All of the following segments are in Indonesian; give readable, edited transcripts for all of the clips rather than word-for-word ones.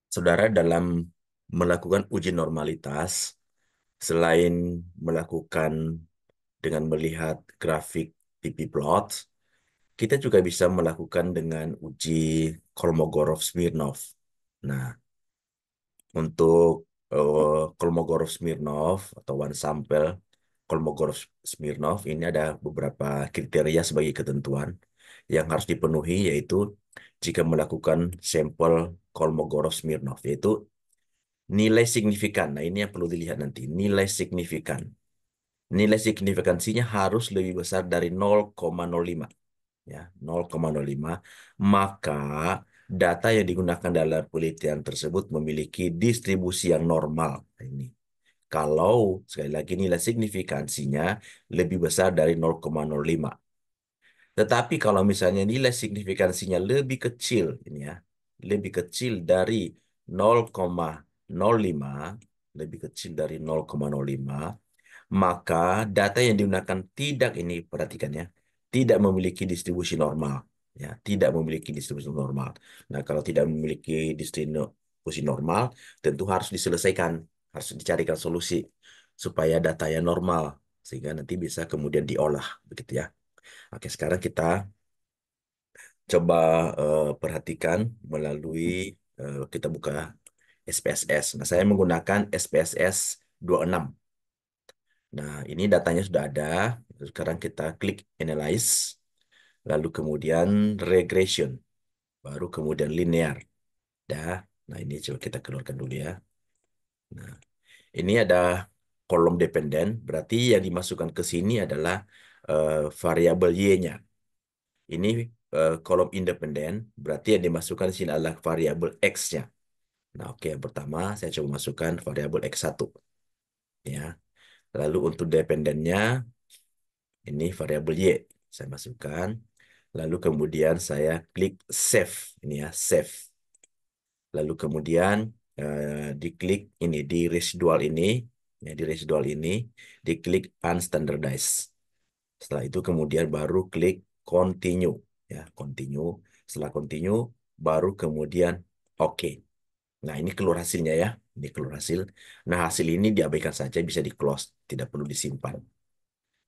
Saudara dalam melakukan uji normalitas, selain melakukan dengan melihat grafik pp-plot, kita juga bisa melakukan dengan uji Kolmogorov-Smirnov. Nah, untuk Kolmogorov-Smirnov atau one sample Kolmogorov-Smirnov ini ada beberapa kriteria sebagai ketentuan yang harus dipenuhi, yaitu jika melakukan sampel Kolmogorov-Smirnov, yaitu nilai signifikan. Nah, ini yang perlu dilihat nanti, nilai signifikan. Nilai signifikansinya harus lebih besar dari 0,05, ya, 0,05. Maka data yang digunakan dalam penelitian tersebut memiliki distribusi yang normal. Nah, ini. Kalau sekali lagi nilai signifikansinya lebih besar dari 0,05. Tetapi kalau misalnya nilai signifikansinya lebih kecil, ini ya, lebih kecil dari 0,05, lebih kecil dari 0,05, maka data yang digunakan tidak, ini perhatikan ya, tidak memiliki distribusi normal. Ya, tidak memiliki distribusi normal. Nah, kalau tidak memiliki distribusi normal, tentu harus diselesaikan, harus dicarikan solusi supaya datanya normal, sehingga nanti bisa kemudian diolah, begitu ya. Oke, sekarang kita coba perhatikan melalui kita buka SPSS. Nah, saya menggunakan SPSS 26. Nah, ini datanya sudah ada. Sekarang kita klik Analyze, lalu kemudian Regression, baru kemudian Linear. Dah. Nah, ini coba kita keluarkan dulu ya. Nah, ini ada kolom dependen, berarti yang dimasukkan ke sini adalah variabel Y-nya. Ini kolom independen, berarti yang dimasukkan di sini adalah variabel X-nya. Nah, oke, yang pertama saya coba masukkan variabel X1. Ya. Lalu untuk dependennya, ini variabel Y. Saya masukkan. Lalu kemudian saya klik Save. Ini ya, Save. Lalu kemudian diklik ini, di residual ini. Ya, di residual ini, diklik Unstandardized. Setelah itu kemudian baru klik Continue. Ya, Continue. Setelah Continue, baru kemudian OK. Nah, ini keluar hasilnya ya. Ini keluar hasil. Nah, hasil ini diabaikan saja, bisa di-close. Tidak perlu disimpan.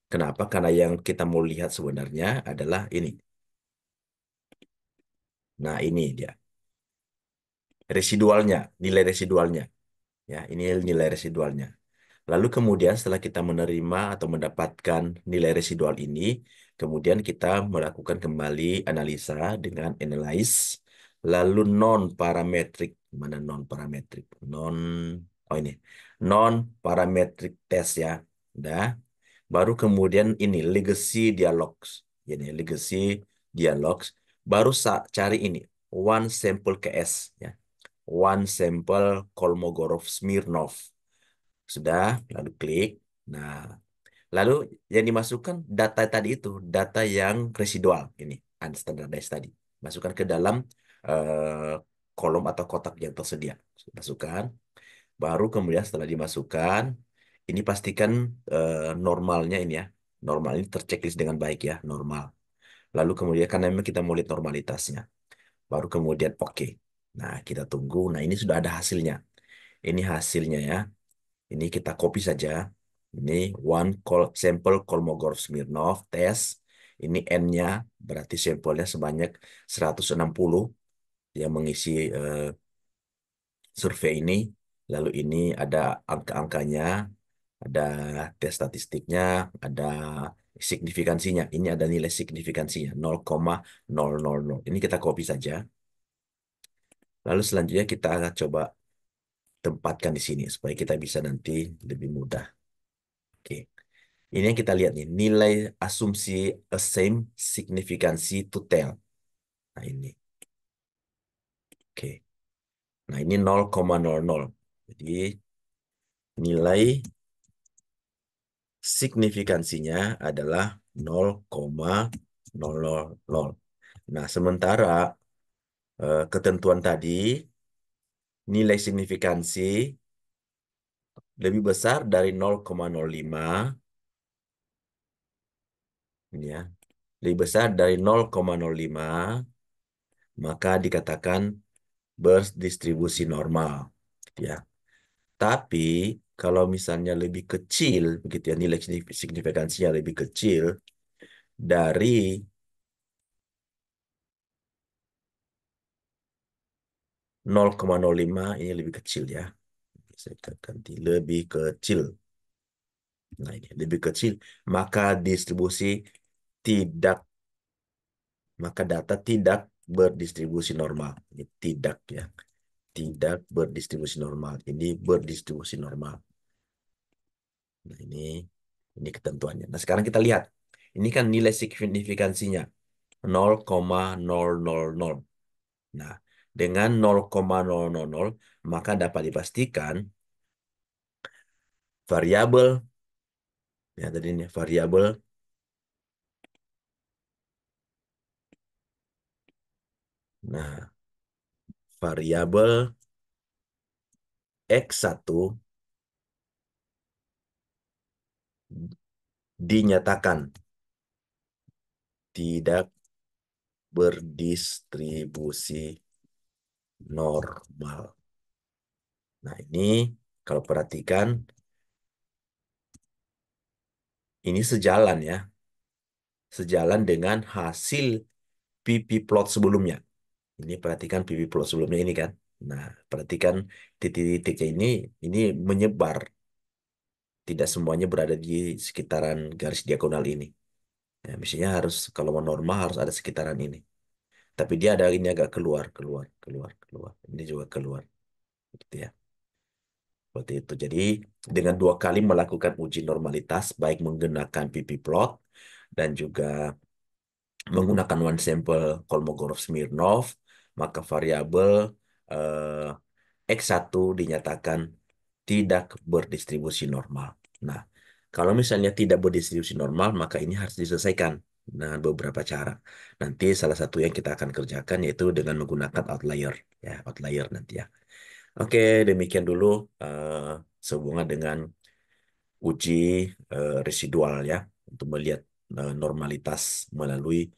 Kenapa? Karena yang kita mau lihat sebenarnya adalah ini. Nah, ini dia. Residualnya, nilai residualnya. Ya, ini nilai residualnya. Lalu kemudian setelah kita menerima atau mendapatkan nilai residual ini, kemudian kita melakukan kembali analisa dengan analyze, lalu non parametric. Mana non parametric? Non, oh ini, non parametric test ya. Udah. Baru kemudian ini legacy dialogs. Ini legacy dialogs. Baru cari ini one sample KS ya. One sample Kolmogorov-Smirnov. Sudah, lalu klik. Nah, lalu yang dimasukkan data tadi itu, data yang residual ini, unstandardized tadi. Masukkan ke dalam eh, kolom atau kotak yang tersedia. Masukkan. Baru kemudian setelah dimasukkan, ini pastikan normalnya ini ya. Normal ini terchecklist dengan baik ya, normal. Lalu kemudian karena memang kita mau lihat normalitasnya. Baru kemudian oke. Nah, kita tunggu. Nah, ini sudah ada hasilnya. Ini hasilnya ya. Ini kita copy saja. Ini sample Kolmogorov-Smirnov test. Ini N-nya, berarti sampelnya sebanyak 160 yang mengisi survei ini. Lalu ini ada angka-angkanya, ada tes statistiknya, ada signifikansinya. Ini ada nilai signifikansinya 0,000. Ini kita copy saja. Lalu selanjutnya kita coba tempatkan di sini supaya kita bisa nanti lebih mudah. Oke. Ini yang kita lihat nih, nilai asumsi assume signifikansi to tell. Nah ini. Oke. Nah ini 0,00. Jadi nilai signifikansinya adalah 0,000. Nah, sementara ketentuan tadi, nilai signifikansi lebih besar dari 0,05, ini ya, lebih besar dari 0,05, maka dikatakan berdistribusi normal, gitu ya. Tapi kalau misalnya lebih kecil, begitu ya, nilai signifikansinya lebih kecil dari 0,05, ini lebih kecil ya. Saya ganti lebih kecil. Nah, ini lebih kecil, maka distribusi tidak, maka data tidak berdistribusi normal. Ini tidak ya, tidak berdistribusi normal. Ini berdistribusi normal. Nah, ini ketentuannya. Nah, sekarang kita lihat. Ini kan nilai signifikansinya 0,000. Nah, dengan 0,000 maka dapat dipastikan variabel, ya tadi ini variabel, nah variabel X1 dinyatakan tidak berdistribusi normal. Nah, ini kalau perhatikan, ini sejalan ya, sejalan dengan hasil PP plot sebelumnya. Ini perhatikan PP plot sebelumnya ini kan. Nah, perhatikan titik-titiknya ini menyebar. Tidak semuanya berada di sekitaran garis diagonal ini. Ya, mestinya harus kalau mau normal harus ada sekitaran ini. Tapi dia ada ini agak keluar, keluar, keluar, keluar. Ini juga keluar, gitu ya. Seperti itu. Jadi dengan dua kali melakukan uji normalitas, baik menggunakan PP plot dan juga menggunakan one sample Kolmogorov-Smirnov, maka variabel eh, X1 dinyatakan tidak berdistribusi normal. Nah, kalau misalnya tidak berdistribusi normal, maka ini harus diselesaikan dengan beberapa cara. Nanti salah satu yang kita akan kerjakan yaitu dengan menggunakan outlier, ya, outlier nanti ya. Oke, demikian dulu eh, sehubungan dengan uji residual ya, untuk melihat normalitas melalui